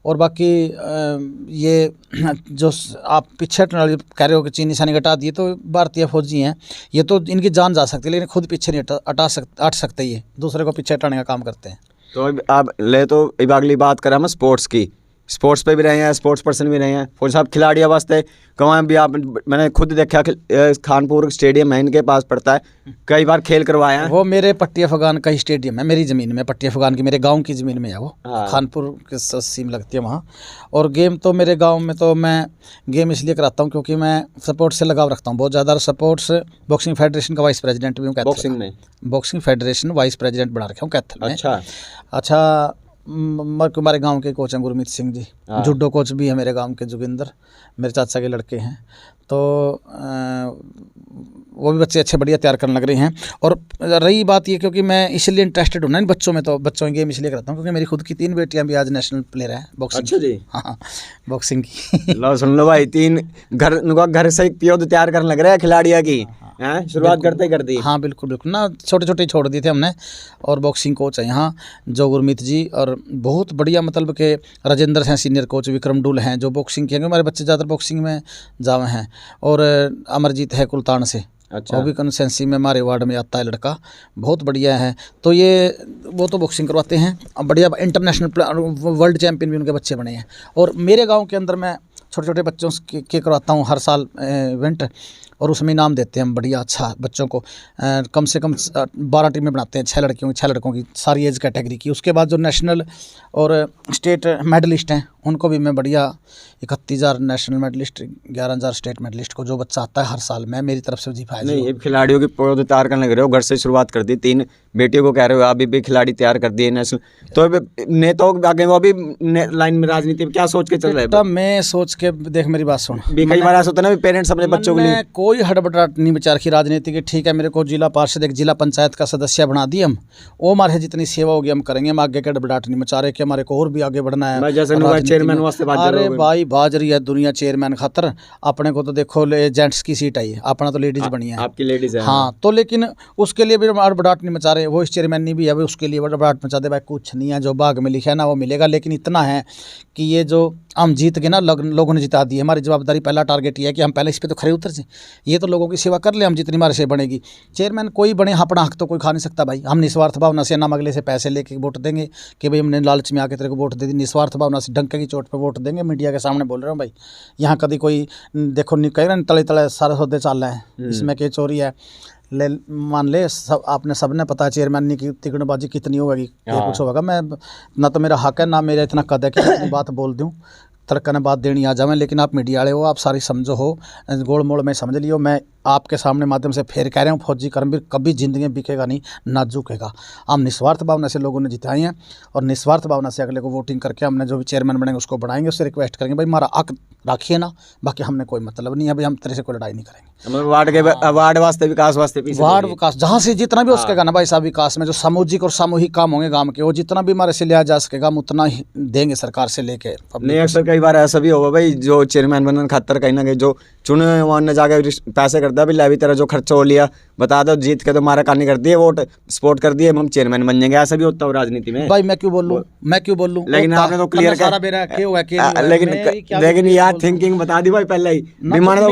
और बाकी ये जो आप पीछे कह रहे हो कि चीनी सैनिक हटा दिए, तो भारतीय फौजी हैं, ये तो इनकी जान जा सकती है लेकिन खुद पीछे नहीं हट सकते, ये दूसरे को पीछे हटाने का काम करते हैं। तो आप ले तो अब अगली बात करें हम स्पोर्ट्स की, स्पोर्ट्स पे भी रहे हैं, स्पोर्ट्स पर्सन भी रहे हैं फौजी साहब, खिलाड़ी वास्ते कहाँ भी आप, मैंने खुद देखा खानपुर स्टेडियम है इनके पास पड़ता है, कई बार खेल करवाए हैं। वो मेरे पट्टी अफगान का ही स्टेडियम है, मेरी ज़मीन में, पट्टी अफगान की मेरे गांव की ज़मीन में है वो। खानपुर के सीम लगती है वहाँ। और गेम तो मेरे गांव में तो मैं गेम इसलिए कराता हूँ क्योंकि मैं सपोर्ट्स से लगाव रखता हूँ बहुत ज़्यादा। सपोर्ट्स बॉक्सिंग फेडरेशन का वाइस प्रेसिडेंट भी हूँ, बॉक्सिंग में बॉक्सिंग फेडरेशन वाइस प्रेसिडेंट बना रखा हूँ कैथल में। अच्छा हमारे गांव के कोच हैं गुरमीत सिंह जी, जूडो कोच भी है मेरे गांव के, जोगिंदर मेरे चाचा के लड़के हैं, तो वो भी बच्चे अच्छे बढ़िया तैयार करने लग रहे हैं। और रही बात ये, क्योंकि मैं इसलिए इंटरेस्टेड हूँ ना इन बच्चों में, तो बच्चों की गेम इसलिए करता हूँ क्योंकि मेरी खुद की 3 बेटियां भी आज नेशनल प्लेयर हैं बॉक्सिंग। अच्छा जी। हाँ बॉक्सिंग की। लो सुन लो भाई, 3 घर से पियोद तैयार करने लग रहा है खिलाड़ियों की, शुरुआत करते ही कर दी। हाँ बिल्कुल बिल्कुल ना, छोटे छोटे छोड़ दिए थे हमने। और बॉक्सिंग कोच है यहाँ जो गुरमीत जी, और बहुत बढ़िया मतलब के राजेंद्र हैं सीनियर कोच, विक्रम डुल हैं जो बॉक्सिंग के, हमारे बच्चे ज़्यादातर बॉक्सिंग में जावे हैं। और अमरजीत है कुलतान से, अच्छा वो भी कंसेंसी में हमारे वार्ड में आता है लड़का, बहुत बढ़िया है। तो ये वो तो बॉक्सिंग करवाते हैं, बढ़िया इंटरनेशनल वर्ल्ड चैंपियन भी उनके बच्चे बने हैं। और मेरे गाँव के अंदर मैं छोटे छोटे बच्चों के करवाता हूँ हर साल इवेंट, और उसमें इनाम देते हैं हम बढ़िया अच्छा बच्चों को। कम से कम 12 टीमें बनाते हैं, 6 लड़कियों की 6 लड़कों की, सारी एज कैटेगरी की। उसके बाद जो नेशनल और स्टेट मेडलिस्ट हैं उनको भी मैं बढ़िया 31,000 नेशनल मेडलिस्ट, 11,000 स्टेट मेडलिस्ट को जो बच्चा आता है हर साल मैं मेरी तरफ से जीफा। नहीं खिलाड़ियों की पौध तैयार करने लग रहे हो, घर से शुरुआत कर दी, 3 बेटियों को कह रहे हो अभी भी खिलाड़ी तैयार कर दिए नेशनल, तो नेताओं के आगे वो भी लाइन में राजनीति में क्या सोच के चल रहे हैं? मैं सोच के देख, मेरी बात सुन, कई बार ऐसा होता है ना पेरेंट्स अपने बच्चों के लिए कोई हड़बड़ाहट नहीं विचार की राजनीति की। ठीक है मेरे को जिला पार्षद, एक जिला पंचायत का सदस्य बना दिए हम, वो हमारे जितनी सेवा होगी हम करेंगे, हम आगे के हड़बड़ाहट नहीं मचा रहे कि हमारे को और भी आगे बढ़ना है। चेयरमैन वास्ते अरे भाई बाज रही है दुनिया चेयरमैन खातर, अपने को तो देखो जेंट्स की सीट आई, अपना तो लेडीज बनी है, आपकी लेडीज है। हाँ तो लेकिन उसके लिए भी हड़बड़ाहट नहीं मचा रहे, वो इस चेयरमैन नहीं भी है उसके लिए हड़बड़ाहट मचा दे। भाई कुछ नहीं है, जो भाग में लिखा है ना वो मिलेगा, लेकिन इतना है कि ये जो हम जीत के ना लोगों ने जिता दी, हमारी जवाबदारी पहला टारगेट ये है कि हम पहले इस पर तो खरे उतर जाए। ये तो लोगों की सेवा कर ले हम जितनी हमारे से बनेगी। चेयरमैन कोई बने, अपना हक तो कोई खा नहीं सकता भाई। हम निस्वार्थ भावना से, ना अगले से पैसे लेके वोट देंगे कि भाई हमने लालच में आके तेरे को वोट दे दी, निस्वार्थ भावना से डंके की चोट पे वोट देंगे। मीडिया के सामने बोल रहा हूँ भाई, यहाँ कभी कोई देखो नहीं कह रहे ना तले तले सारे सौदे चल रहे हैं, इसमें क्या चोरी है। ले मान ले सब आपने सबने पता है चेयरमैन की तिकड़बाजी कितनी होगी, क्या कुछ होगा। मैं ना तो मेरा हक है ना मेरा इतना कद है कि अपनी बात बोल दूँ, तर्क ने बात देनी आ जाए। लेकिन आप मीडिया वाले हो, आप सारी समझो हो, गोल मोड़ में समझ लियो। मैं आपके सामने माध्यम से फिर कह रहा हूँ, फौजी कर्मवीर कभी ज़िंदगी में बिकेगा नहीं, ना झुकेगा। हम निस्वार्थ भावना से लोगों ने जिताई हैं और निस्वार्थ भावना से अगले को वोटिंग करके हमने जो भी चेयरमैन बनेंगे उसको बढ़ाएंगे। उससे रिक्वेस्ट करेंगे भाई हमारा हक रखिए ना, बाकी हमने कोई मतलब नहीं है भाई, हम तेरे से कोई लड़ाई नहीं करेंगे। वार्ड वास्ते विकास वास्ते वार्ड विकास जहाँ से जितना भी हो सकेगा ना भाई साहब, विकास में जो सामूहिक और सामूहिक काम होंगे गांव के, वो जितना भी हमारे से लिया जा सकेगा हम उतना ही देंगे सरकार से लेके। नहीं अक्सर कई बार ऐसा भी होगा भाई, जो चेयरमैन बनने खातर कहीं ना कहीं जो चुने हुए ने जाके पैसे करता है भाई, ले भी तेरा जो खर्चा हो लिया बता दो, जीत के तो हमारा कहानी कर दिए, वोट सपोर्ट कर दिए, हम चेयरमैन बन जाएंगे। ऐसा भी होता है राजनीति में भाई। मैं क्यों बोलूं लेकिन आपने तो क्लियर कर, लेकिन यार थिंकिंग बता दी भाई पहले ही, डिमांड तो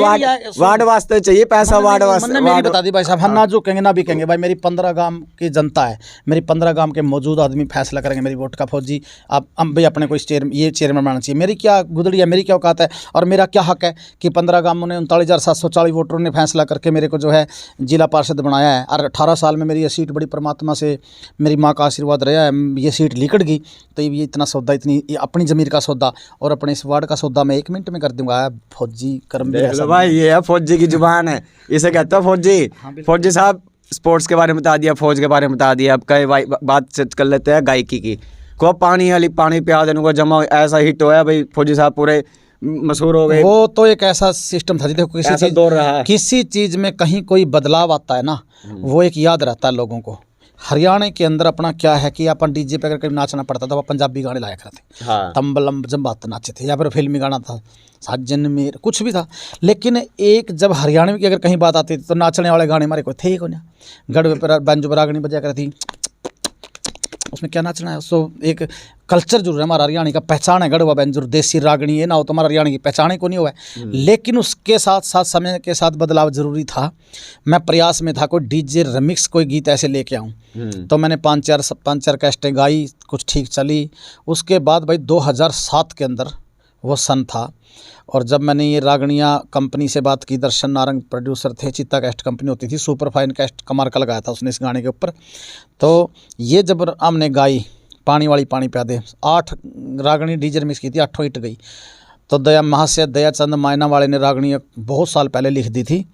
वार्ड वास्ते चाहिए पैसा, वार्ड वास्ते मेरी बता दी भाई साहब। हम ना झुकेंगे ना बिकेंगे भाई। मेरी 15 गांव की जनता है, मेरी 15 गांव के मौजूद आदमी फैसला करेंगे मेरी वोट का। फौजी आप हम भाई अपने को ये चेयरमैन बनाना चाहिए। मेरी क्या गुदड़ी है, मेरी क्या औकात है और मेरा क्या हक है कि 15 गांवों ने 39,740 वोटरों ने फैसला करके मेरे को जो है जिला पार्षद बनाया है। और 18 साल में मेरी ये सीट बड़ी परमात्मा से मेरी माँ का आशीर्वाद रहा है, ये सीट लिकट गई तो ये इतना सौदा, इतनी अपनी ज़मीर का सौदा और अपने इस वार्ड का सौदा मैं 1 मिनट में कर दूंगा। फौजी कर्मवीर भाई, ये है फौजी की जुबान है, इसे कहता है फौजी। फौजी साहब स्पोर्ट्स के बारे में बता दिया, फौज के बारे में बता दिया। अब कई बात कर लेते हैं गायकी की। को पानी वाली पानी पिया देने को जमा ऐसा हिट होया भाई, फौजी साहब पूरे मशहूर हो गए। वो तो एक ऐसा सिस्टम था, देखो किसी चीज़ में कहीं कोई बदलाव आता है ना, वो एक याद रहता है लोगों को। हरियाणा के अंदर अपना क्या है कि अपन डीजे पे अगर कभी नाचना पड़ता था, वो पंजाबी गाने लाया करते, तंबलम जब बात नाचे थे, या फिर फिल्मी गाना था, साजन मेरे कुछ भी था। लेकिन एक जब हरियाणवी की अगर कहीं बात आती थी तो नाचने वाले गाने हमारे कोई थे ही को ना। गढ़ पर बैंजो बरागनी बजा कर थी, उसमें क्या नाचना है। सो एक कल्चर जरूर है हमारा, हरियाणा का पहचान है गढ़वा बैंजो, देसी रागनी है ना, हो तो हमारा हरियाणा की पहचान ही को नहीं हुआ है। लेकिन उसके साथ साथ समय के साथ बदलाव जरूरी था। मैं प्रयास में था कोई डीजे रिमिक्स कोई गीत ऐसे लेके आऊँ, तो मैंने 5-4 कैस्टें गाई, कुछ ठीक चली। उसके बाद भाई 2007 के अंदर वो सन था, और जब मैंने ये रागनिया कंपनी से बात की, दर्शन नारंग प्रोड्यूसर थे, चित्ता कैस्ट कंपनी होती थी, सुपर फाइन कैस्ट कमार का लगाया था उसने इस गाने के ऊपर। तो ये जब हमने गाई पानी वाली पानी प्या दे, 8 रागनी डीजे मिक्स की थी, 8 हिट गई। तो दया महाशय दयाचंद मायना वाले ने रागनी बहुत साल पहले लिख दी थी,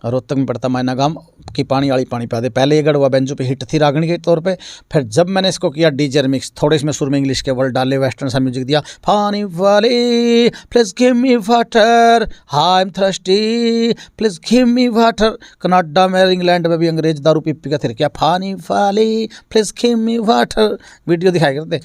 रोहतक में पड़ता मायना गांव की पानी वाली पानी प्या दे। पहले ये गढ़वा बेंजो पे हिट थी रागनी के तौर पे। फिर जब मैंने इसको किया डीजे रिमिक्स, थोड़े इसमें सुर में इंग्लिश के वर्ड डाले, वेस्टर्न सा म्यूजिक दिया, पानी वाली please give me water, I am thirsty please give me water. Canada में इंग्लैंड में भी अंग्रेज दारू पी का थिर क्या, पानी वाली please give me water, video दिखाया करते।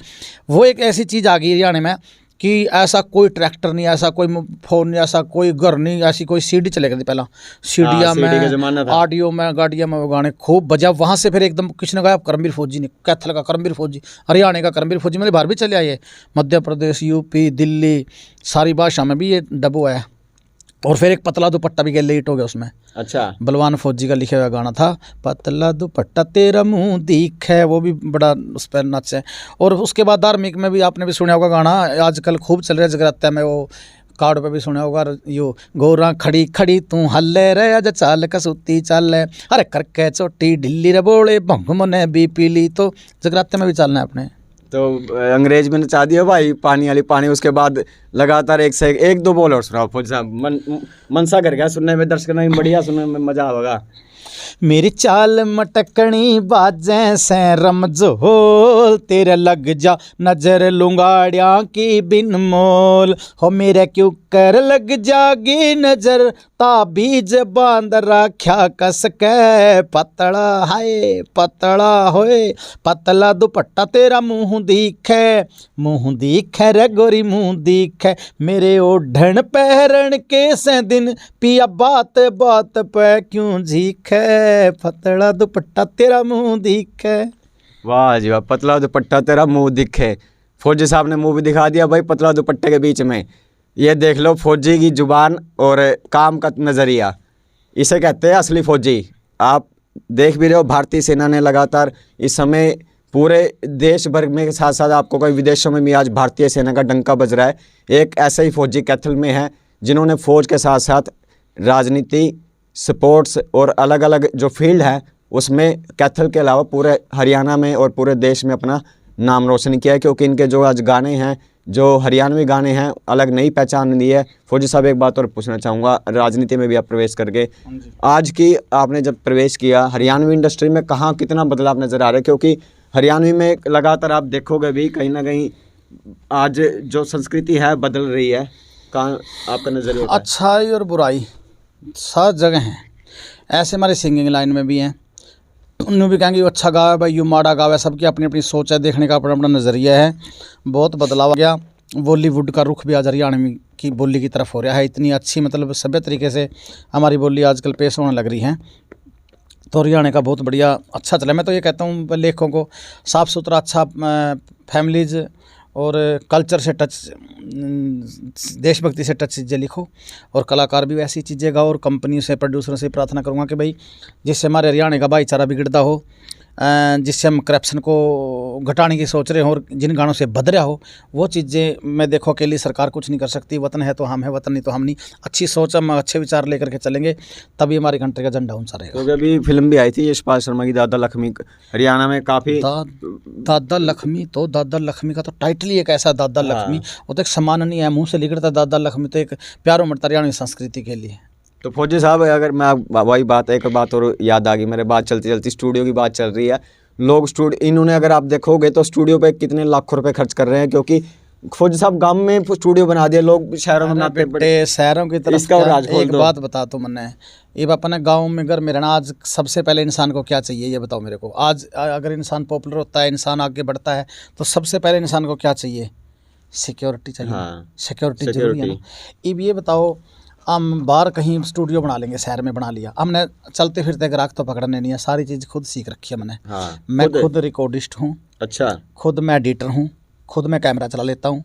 वो एक ऐसी चीज़ आ गई हरियाणा में कि ऐसा कोई ट्रैक्टर नहीं, ऐसा कोई फोन नहीं, ऐसा कोई घर नहीं, ऐसी कोई सीडी चले करती पहला, सीडिया में ऑडियो में गाड़िया में वो गाने खूब बजा। वहाँ से फिर एकदम किसी ने गाया करमवीर फौजी ने, कैथल का करमवीर फौजी, हरियाणा का करमवीर फौजी, मेरे बाहर भी चले आए, मध्य प्रदेश, यूपी, दिल्ली, सारी भाषा में भी ये डबो है। और फिर एक पतला दुपट्टा भी लेट हो गया उसमें। अच्छा, बलवान फौजी का लिखा हुआ गाना था, पतला दुपट्टा तेरा मुंह दिखे, वो भी बड़ा उस पर नाच है। और उसके बाद धार्मिक में भी आपने भी सुना होगा गाना, आजकल खूब चल रहा है जगराते में, वो कार्ड पे भी सुना होगा, यो गोरा खड़ी खड़ी तू हल्ले रे अज चाल कसूती चाल, अरे करके चोटी ढिल्ली रे बोले भंग मने भी पीली। तो जगराते में भी चलना है अपने। तो अंग्रेज में नचा दिया भाई पानी वाली पानी, उसके बाद लगातार एक दो बोल और सुनाओ फौजी साहब, मनसा कर गया सुनने में, दर्शक में बढ़िया सुनने में मजा आएगा। मेरी चाल मटकनी बाजें से रमजोल, तेरे लग जा नजर लुंगाड़िया की बिन मोल, हो मेरे क्यों कर लग जागी नजर, ताबीज बांध रख्या कस के, पतला हाय पतला होए, पतला दुपट्टा तेरा मुंह दिखे रे गोरी मुंह दिखे, मेरे ओढ़न पहरन के से दिन पिया बात बात पे क्यों झीखे, पतला दुपट्टा तेरा मुंह दिखे। वाह जी वाह, पतला दुपट्टा तेरा मुंह दिखे। फौजी साहब ने मुंह भी दिखा दिया भाई पतला दुपट्टे के बीच में। ये देख लो फौजी की जुबान और काम का नज़रिया, इसे कहते हैं असली फौजी। आप देख भी रहे हो भारतीय सेना ने लगातार इस समय पूरे देश भर में के साथ साथ आपको कई विदेशों में भी आज भारतीय सेना का डंका बज रहा है। एक ऐसा ही फौजी कैथल में है जिन्होंने फौज के साथ साथ राजनीति, स्पोर्ट्स और अलग अलग जो फील्ड है उसमें कैथल के अलावा पूरे हरियाणा में और पूरे देश में अपना नाम रोशन किया है, क्योंकि इनके जो आज गाने हैं, जो हरियाणवी गाने हैं, अलग नई पहचान दी है। फौजी साहब एक बात और पूछना चाहूँगा, राजनीति में भी आप प्रवेश करके आज की आपने जब प्रवेश किया हरियाणवी इंडस्ट्री में कहाँ कितना बदलाव नज़र आ रहा है? क्योंकि हरियाणवी में लगातार आप देखोगे भी कहीं ना कहीं आज जो संस्कृति है बदल रही है, कहाँ आपका नज़रिया? अच्छाई और बुराई सब जगह हैं। ऐसे हमारे सिंगिंग लाइन में भी हैं, उन्होंने भी कहेंगे अच्छा गावा है भाई, यू माड़ा गावा है। सबकी अपनी अपनी सोच है, देखने का अपना अपना नज़रिया है। बहुत बदलाव आ गया। बॉलीवुड का रुख भी आज हरियाणवी की बोली की तरफ हो रहा है। इतनी अच्छी मतलब सभ्य तरीके से हमारी बोली आजकल पेश होने लग रही है, तो हरियाणा का बहुत बढ़िया अच्छा चला। मैं तो ये कहता हूँ लेखकों को साफ़ सुथरा अच्छा फैमिलीज और कल्चर से टच, देशभक्ति से टच चीज़ें लिखो, और कलाकार भी वैसी चीज़ें गाओ। और कंपनी से, प्रोड्यूसरों से प्रार्थना करूँगा कि भाई जिससे हमारे हरियाणा का भाईचारा बिगड़ता हो, जिससे हम करप्शन को घटाने की सोच रहे हो और जिन गानों से बद रहा हो, वो चीज़ें मैं देखो अकेली सरकार कुछ नहीं कर सकती। वतन है तो हम है, वतन नहीं तो हम नहीं। अच्छी सोच, हम अच्छे विचार लेकर के चलेंगे तभी हमारी कंट्री का झंडा ऊंचा रहेगा। क्योंकि अभी फिल्म भी आई थी यशपाल शर्मा की, दादा लक्ष्मी, हरियाणा में काफ़ी दादा लक्ष्मी, तो दादा लक्ष्मी का तो टाइटल ही एक ऐसा, दादा लक्ष्मी, वो तो एक सम्माननीय है, मुँह से निकलता दादा लक्ष्मी, तो एक प्यारो मरता हरियाणवी संस्कृति के लिए। तो फौजी साहब अगर मैं वही बात, एक बात और याद आ गई मेरे, बात चलती चलती स्टूडियो की बात चल रही है। लोग स्टूडियो, इन्होंने अगर आप देखोगे तो स्टूडियो पे कितने लाखों रुपए खर्च कर रहे हैं, क्योंकि फौजी साहब गांव में स्टूडियो बना दिया, लोग शहरों में बनाते हैं। शहरों की तरफ इसका एक बात बता तो मैंने, ये अपने गाँव में घर में रहना, आज सबसे पहले इंसान को क्या चाहिए ये बताओ मेरे को। आज अगर इंसान पॉपुलर होता है, इंसान आगे बढ़ता है, तो सबसे पहले इंसान को क्या चाहिए? सिक्योरिटी चाहिए। हाँ, सिक्योरिटी जरूरी है ना। अब ये बताओ, हम बाहर कहीं स्टूडियो बना लेंगे, शहर में बना लिया, हमने चलते फिरते ग्राहक तो पकड़ने नहीं है, सारी चीज़ खुद सीख रखी है मैंने। हाँ, मैं खुद रिकॉर्डिस्ट हूँ, अच्छा, खुद मैं एडिटर हूँ, खुद मैं कैमरा चला लेता हूँ,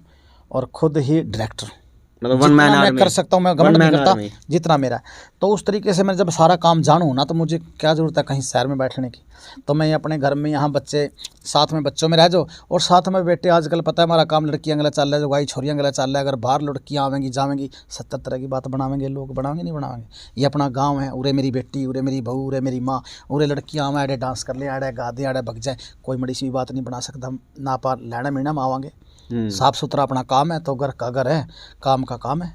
और खुद ही डायरेक्टर। मतलब वन मैन मैं कर सकता हूँ, मैं घमंड नहीं करता आर्मी। जितना मेरा। तो उस तरीके से मैं जब सारा काम जानूँ ना, तो मुझे क्या ज़रूरत है कहीं शहर में बैठने की। तो मैं अपने घर में, यहाँ बच्चे साथ में, बच्चों में रह जाओ, और साथ में बेटे। आजकल पता है हमारा काम लड़कियाँ गला चल रहा है, जो भाई छोरियाँ गला चल रहा है। अगर बाहर लड़कियाँ आवेंगी जावेंगी, 70 तरह की बात बनावेंगे लोग, बनावेंगे नहीं बनावेंगे। ये अपना गाँव है, उरे मेरी बेटी, उरे मेरी बहू, उरे मेरी माँ, उरे लड़कियाँ आवें, आड़े डांस कर ले, आड़े गा दे, आड़े भग जाए, कोई बड़ी सी बात नहीं बना सकता। हम ना पा लैना मीना में आवांगे। साफ सुथरा अपना काम है, तो घर का घर है, काम का काम है।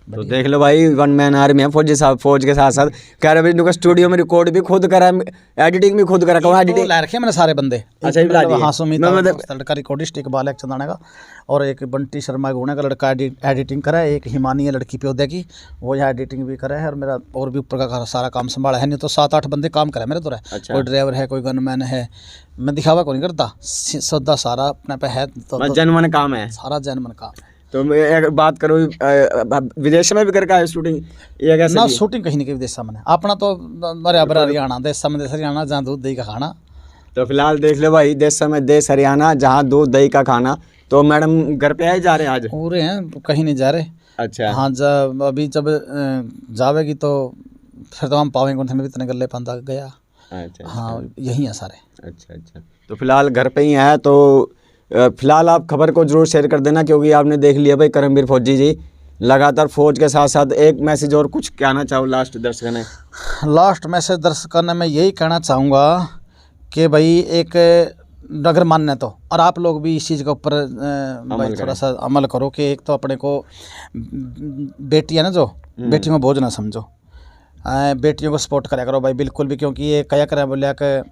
तो देख लो भाई, वन मैन आर्मी है फौजी साहब। फौज के साथ साथ कह रहे भाई स्टूडियो में रिकॉर्ड भी खुद करा, एडिटिंग भी खुद करा। कौन एडिटिंग ला रखे मैंने सारे बंदे। अच्छा, हाँ, सुमित लड़का रिकॉर्डिस्ट, एक बालक चंदाना का, और एक बंटी शर्मा गुणे का लड़का एडिटिंग करा है, एक हिमानी है लड़की प्योदे की, वो यहाँ एडिटिंग भी करा है, और मेरा और भी ऊपर का सारा काम संभाला है। नहीं तो 7-8 बंदे काम करे मेरे तो रहे। अच्छा। कोई ड्राइवर है, कोई गनमैन है। मैं दिखावा को नहीं करता, सौदा सारा अपने पे है, तो जनमन काम है, सारा जनमन काम है। तो मैं बात करूँ विदेश में भी करके आए शूटिंग, ये कैसे ना? शूटिंग कहीं नहीं की विदेश में, अपना तो बराबर हरियाणा, देश में देश हरियाणा, जहाँ दूध दही का खाना। तो फिलहाल देख लो भाई, देश में देश हरियाणा, जहाँ दूध दही का खाना। तो मैडम घर पे आए जा रहे हैं आज? हो रहे हैं, कहीं नहीं जा रहे। अच्छा, हाँ, जब अभी जब जावेगी तो फिर तो हम पावेंगे, उनसे भी इतने गले पंदा गया। अच्छा, हाँ, यही है सारे। अच्छा अच्छा, तो फिलहाल घर पे ही है। तो फिलहाल आप खबर को जरूर शेयर कर देना, क्योंकि आपने देख लिया भाई करमवीर फौजी जी लगातार फौज के साथ साथ। एक मैसेज और कुछ कहना चाहो लास्ट दर्शकों ने? लास्ट मैसेज दर्शकों ने मैं यही कहना चाहूँगा कि भाई एक अगर मानना तो, और आप लोग भी इस चीज़ के ऊपर भाई थोड़ा सा अमल करो कि एक तो अपने को बेटी है ना, जो बेटियों को बोझ ना समझो, बेटियों को सपोर्ट करा करो भाई बिल्कुल भी। क्योंकि ये क्या करें बोलिया कि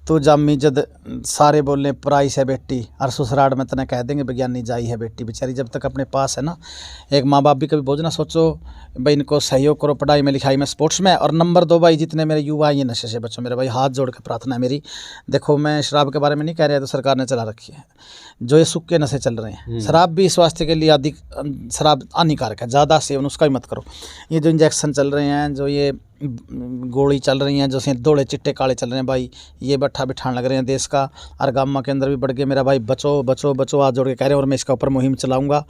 तो जामी जद सारे बोलने प्राइस है बेटी, और ससुराल में तने कह देंगे विज्ञानी जाई है बेटी बेचारी। जब तक अपने पास है ना, एक माँ बाप भी कभी बोझ ना सोचो भाई, इनको सहयोग करो पढ़ाई में, लिखाई में, स्पोर्ट्स में। और नंबर 2 भाई, जितने मेरे युवा ये नशे से बचो। मेरे भाई हाथ जोड़ के प्रार्थना है मेरी। देखो, मैं शराब के बारे में नहीं कह रहा, तो सरकार ने चला रखी है। जो ये सूखे नशे चल रहे हैं, शराब भी स्वास्थ्य के लिए अधिक, शराब हानिकारक है, ज़्यादा सेवन उसका भी मत करो। ये जो इंजेक्शन चल रहे हैं, जो ये गोली चल रही हैं, जैसे दौड़े चिट्टे काले चल रहे हैं भाई, ये बट्ठा बिठाने लग रहे हैं देश का। और गामा के अंदर भी बढ़ गए मेरा भाई, बचो बचो बचो हाथ जोड़ के कह रहे हैं। और मैं इसका ऊपर मुहिम चलाऊंगा,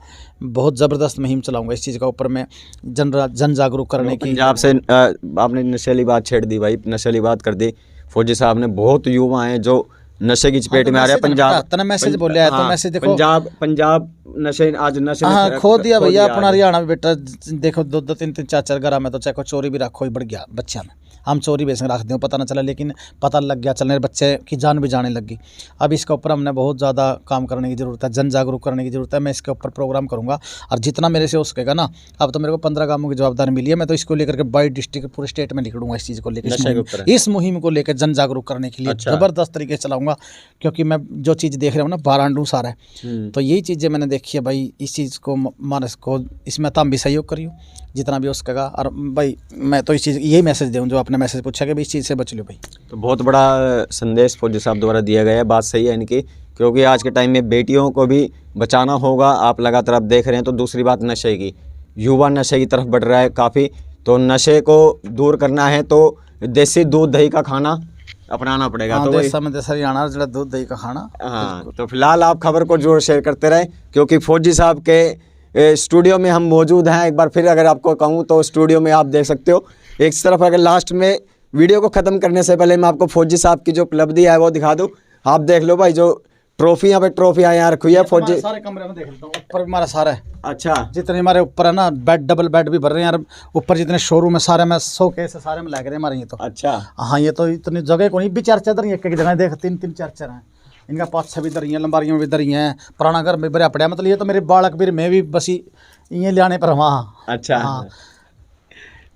बहुत ज़बरदस्त मुहिम चलाऊंगा इस चीज़ का ऊपर मैं जन जागरूक करने की। पंजाब से आपने नशेली बात छेड़ दी भाई, नशेली बात कर दी। फौजी साहब ने बहुत युवा हैं जो नशे की चपेट में आ रहे हैं। पंजाब तना मैसेज बोलिया है, तो मैसेज देखो, पंजाब नशे आज नशे हाँ खो दिया भैया अपना हरियाणा में बेटा। देखो 2-2 3-3 4-4 ग्राम में तो चाहे चोरी भी रखो ही बढ़ गया बच्चा में। हम चोरी बेच रख दें पता ना चला, लेकिन पता लग गया चलने, बच्चे की जान भी जाने लगी। अब इसके ऊपर हमने बहुत ज़्यादा काम करने की ज़रूरत है, जन जागरूक करने की ज़रूरत है। मैं इसके ऊपर प्रोग्राम करूँगा और जितना मेरे से हो सकेगा ना। अब तो मेरे को 15 गांवों की जवाबदारी मिली है, मैं तो इसको लेकर के 22 डिस्ट्रिक्ट पूरे स्टेट में निकलूंगा इस चीज़ को लेकर, इस मुहिम को लेकर जन जागरूक करने के लिए ज़बरदस्त तरीके से चलाऊँगा। क्योंकि मैं जो चीज़ देख रहा हूँ ना 12 अंडू सारा है, तो यही चीज़ें मैंने देखी है भाई। इस चीज़ को मानस को इसमें तो हम भी सहयोग करियो जितना भी हो सकेगा। और भाई मैं तो इस चीज़ यही मैसेज दूँ जो आपने मैसेज पूछा कि भाई इस चीज़ से बच लो भाई। तो बहुत बड़ा संदेश फौजी साहब द्वारा दिया गया है, बात सही है इनकी, क्योंकि आज के टाइम में बेटियों को भी बचाना होगा। आप लगातार आप देख रहे हैं। तो दूसरी बात नशे की, युवा नशे की तरफ बढ़ रहा है काफ़ी, तो नशे को दूर करना है तो देसी दूध दही का खाना अपनाना पड़ेगा। हाँ, तो देश हरियाणा जो दूध दही का खाना। हाँ, तो फिलहाल आप खबर को जोर शेयर करते रहें, क्योंकि फौजी साहब के स्टूडियो में हम मौजूद हैं। एक बार फिर अगर आपको कहूँ तो स्टूडियो में आप देख सकते हो। एक तरफ अगर लास्ट में वीडियो को ख़त्म करने से पहले मैं आपको फौजी साहब की जो उपलब्धि है वो दिखा दूँ। आप देख लो भाई, जो ट्रॉफियाँ पे ट्रॉफियाँ यहाँ रखी है फौजी। सारे कमरे में देख लेता हूँ, ऊपर भी हमारा सारा है। अच्छा, जितने हमारे ऊपर है ना बेड, डबल बेड भी भर रहे हैं यार। ऊपर जितने शोरूम है सारे में 100 केस है, सारे में लग रहे हैं हमारे। ये तो अच्छा, हाँ, ये तो इतनी जगह को नहीं भी 4 चादर एक जगह देख 3-3 4 हैं। इनका 5-6 भी दरी हैं, लंबारियों में भी दरी हैं, पुराना घर में भरा पड़ा। मतलब ये तो मेरे बालक भी मैं भी बस ये ले आने पर वहाँ। अच्छा हाँ।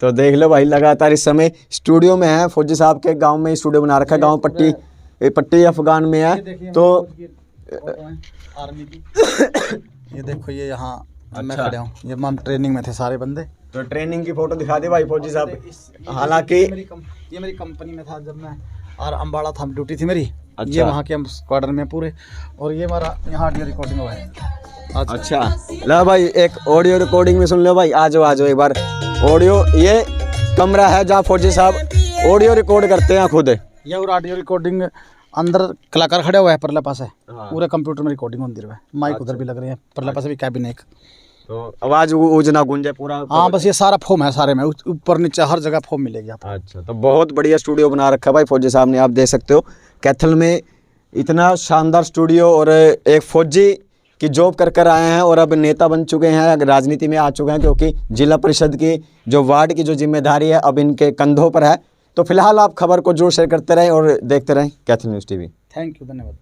तो देख लो भाई, लगातार इस समय स्टूडियो में है। फौजी साहब के गांव में स्टूडियो बना रखा है, गांव पट्टी अफगान में है। तो आर्मी की ये देखो, ये यहाँ मैं खड़ा हूँ, ये हम ट्रेनिंग में थे सारे बंदे। तो ट्रेनिंग की फोटो दिखा दे भाई फौजी साहब। हालांकि ये मेरी कंपनी में था जब मैं, और अम्बाड़ा था ड्यूटी थी मेरी। अच्छा। ये वहाँ के हम स्क्वाड्रन में पूरे, और ये हमारा यहाँ ऑडियो रिकॉर्डिंग हुआ है। अच्छा ला भाई, एक ऑडियो रिकॉर्डिंग में सुन लो भाई। आ जाओ एक बार। ऑडियो, ये कमरा है जहाँ फौजी साहब ऑडियो रिकॉर्ड करते हैं खुद। ये और ऑडियो रिकॉर्डिंग अंदर कलाकार खड़े हुआ है, परले पास है। पूरे कंप्यूटर में रिकॉर्डिंग होती है, माइक उधर भी लग रहे हैं, परले पास भी कैबिन एक, तो आवाज उजना गूंजे पूरा। हाँ बस ये सारा फोम है, सारे में ऊपर नीचे हर जगह फोम मिलेगी आपको। अच्छा, तो बहुत बढ़िया स्टूडियो बना रखा है भाई फौजी साहब ने, आप देख सकते हो। कैथल में इतना शानदार स्टूडियो, और एक फौजी की जॉब कर आए हैं और अब नेता बन चुके हैं, राजनीति में आ चुके हैं, क्योंकि जिला परिषद की जो वार्ड की जो जिम्मेदारी है अब इनके कंधों पर है। तो फिलहाल आप खबर को जोर शेयर करते रहें और देखते रहें Kaithal news TV. Thank you, धन्यवाद।